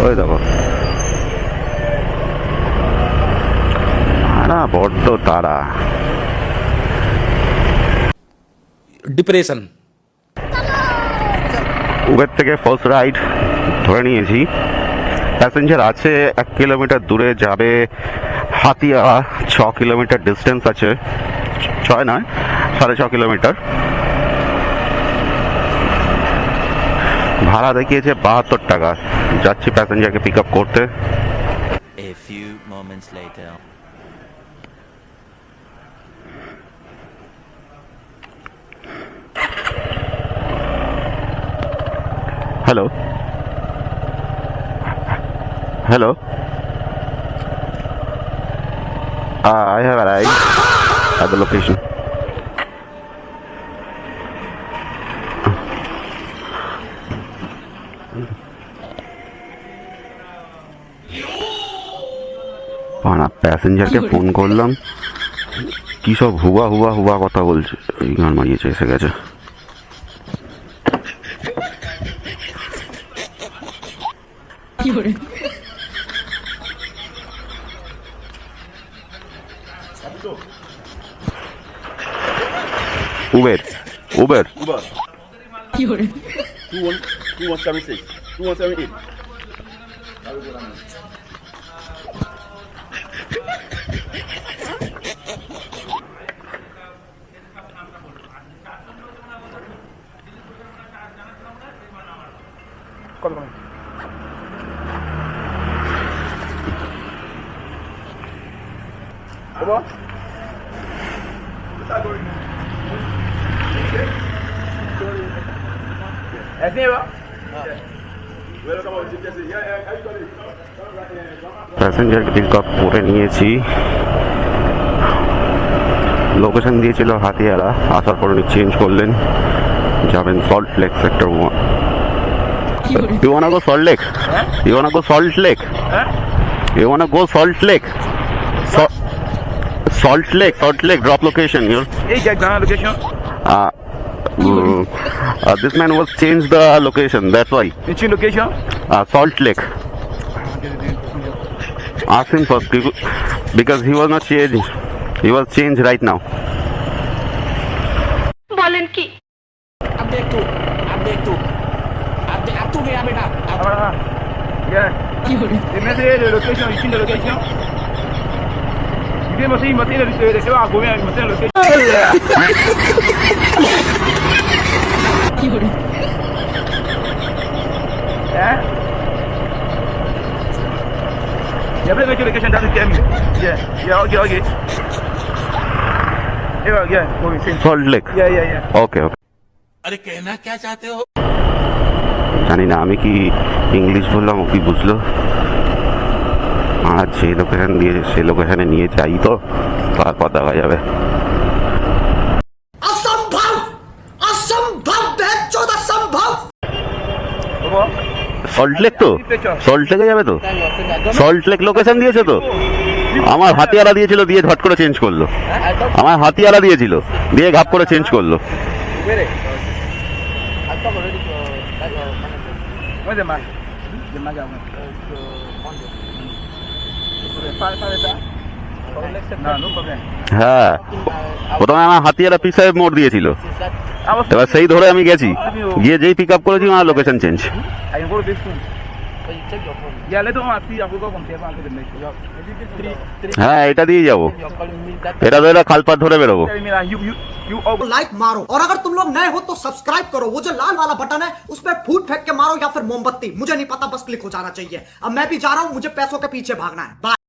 ওই দেখো না বড্ড তারা। ডিপ্রেশন। উবের থেকে ফার্স্ট রাইড ধরে নিয়েছি। প্যাসেঞ্জার আছে 1 কিলোমিটার দূরে যাবে হাতিয়া। 6 কিলোমিটার ডিস্টেন্স আছে, 6 নয় 6.5 কিলোমিটার। ভাড়া দেখিয়েছে 72 টাকা। যাচ্ছি প্যাসেঞ্জারকে পিক আপ করতে। A few moments later. Hello. Hello. I have arrived at the location. প্যাসেঞ্জারকে ফোন করলাম, কি সব হুবা হুবা হুবা কথা বলছে। এই গান মারিয়েছে, এসে গেছে। উবের উবের 2176 2178 প্যাসেঞ্জারকে পিক আপ করে নিয়েছি। লোকেশন দিয়েছিল হাতিয়ারা, আসার পর উনি চেঞ্জ করলেন, যাবেন salt lake sector 1। You wanna go Salt Lake? You wanna go Salt Lake? You wanna go Salt Lake? Salt Lake, drop location here. Hey, get down location. This man was changed the location, that's why. Which location? Salt Lake. Ask him first because he was not changed. He was changed right now. বলেন কি? Update two गया बेटा। Yeah. Dime the location, you see the location? You must see material de que va a comer, material location. Yeah, but the location doesn't tell me. Yeah, okay. Yeah, go in. Salt Lake. Yeah. Okay. अरे कहना क्या चाहते हो? জানি না আমি কি English বললাম, ও কি বুঝলো। আর যে লোকেশন দিয়ে সে লোকেশনে নিয়ে যাই তো তারপর দেখা যাবে। সল্ট লেক তো, সল্ট লেকে যাবে তো, সল্ট লেক লোকেশন দিয়েছে তো। আমার হাতিয়ারা দিয়েছিল, দিয়ে ঝট করে চেঞ্জ করলো। আমার হাতিয়ারা দিয়েছিল, দিয়ে ঘাপ করে চেঞ্জ করলো। Where's the man? The man down. No problem. হ্যাঁ, প্রথমে আমার হাতিয়ারা পি সাহেব মোড় দিয়েছিল, এবার সেই ধরে আমি গেছি, গিয়ে যেই পিক আপ করেছি আমার location change. I can go to this soon. Yeah, later on I see I will go compare to the next. হ্যাঁ, এটা দিয়ে যাবো, এটা ধরে খালপাত ধরে বেরোবো। Tell me that you like मारो, और अगर तुम लोग नए हो तो सब्सक्राइब करो। वो जो लाल वाला बटन है उस पर फूट फेंक के मारो या फिर मोमबत्ती, मुझे नहीं पता, बस क्लिक हो जाना चाहिए। अब मैं भी जा रहा हूं, मुझे पैसों के पीछे भागना है। बाय।